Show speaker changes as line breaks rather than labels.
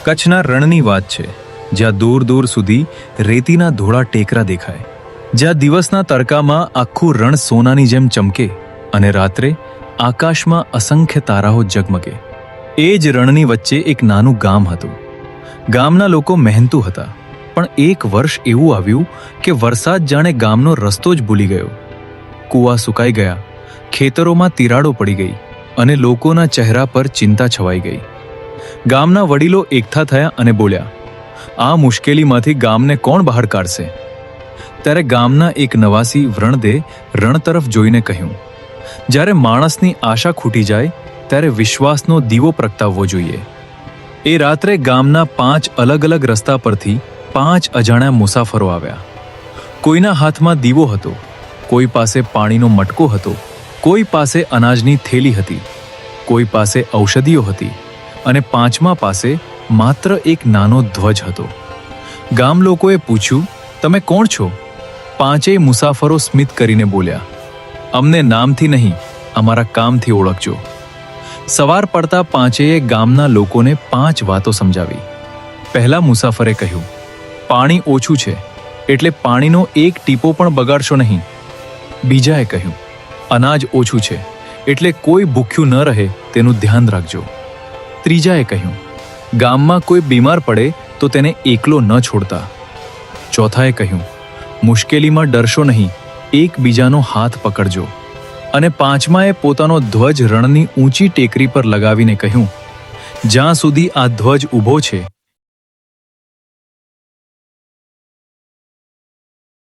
કચ્છના રણની વાત છે, જ્યાં દૂર દૂર સુધી રેતીના ધોળા ટેકરા દેખાય, જ્યાં દિવસના તડકામાં આખું રણ સોનાની જેમ ચમકે અને રાત્રે આકાશમાં અસંખ્ય તારાઓ ઝગમગે. એ જ રણની વચ્ચે એક નાનું ગામ હતું. ગામના લોકો મહેનતુ હતા, પણ એક વર્ષ એવું આવ્યું કે વરસાદ જાણે ગામનો રસ્તો જ ભૂલી ગયો. કૂવા સુકાઈ ગયા, ખેતરોમાં તિરાડો પડી ગઈ અને લોકોના ચહેરા પર ચિંતા છવાઈ ગઈ. ગામના વડીલો એકઠા થયા અને બોલ્યા, આ મુશ્કેલીમાંથી ગામને કોણ બહાર કાઢશે? ત્યારે ગામના એક નવાસી વ્રણદે રણ તરફ જોઈને કહ્યું, જ્યારે માણસની આશા ખૂટી જાય ત્યારે વિશ્વાસનો દીવો પ્રગટાવવો જોઈએ. એ રાત્રે ગામના 5 અલગ અલગ રસ્તા પરથી 5 અજાણ્યા મુસાફરો આવ્યા. કોઈના હાથમાં દીવો હતો, કોઈ પાસે પાણીનો મટકો હતો, કોઈ પાસે અનાજની થેલી હતી, કોઈ પાસે ઔષધિઓ હતી અને 5મા પાસે માત્ર એક નાનો ધ્વજ હતો. ગામ લોકોએ પૂછ્યું, તમે કોણ છો? 5 મુસાફરો સ્મિત કરીને બોલ્યા, અમને નામથી નહીં, અમારા કામથી ઓળખજો. સવાર પડતા 5 ગામના લોકોને 5 વાતો સમજાવી. પહેલા મુસાફરે કહ્યું, પાણી ઓછું છે એટલે પાણીનો એક ટીપો પણ બગાડશો નહીં. બીજાએ કહ્યું, અનાજ ઓછું છે એટલે કોઈ ભૂખ્યું ન રહે તેનું ધ્યાન રાખજો. ત્રીજાએ કહ્યું, ગામમાં કોઈ બીમાર પડે તો તેને એકલો ન છોડતા. ચોથાએ કહ્યું, મુશ્કેલીમાં ડરશો નહીં, એકબીજાનો હાથ પકડજો. અને 5માએ પોતાનો ધ્વજ રણની ઊંચી ટેકરી પર લગાવીને કહ્યું, જ્યાં સુધી આ ધ્વજ ઊભો છે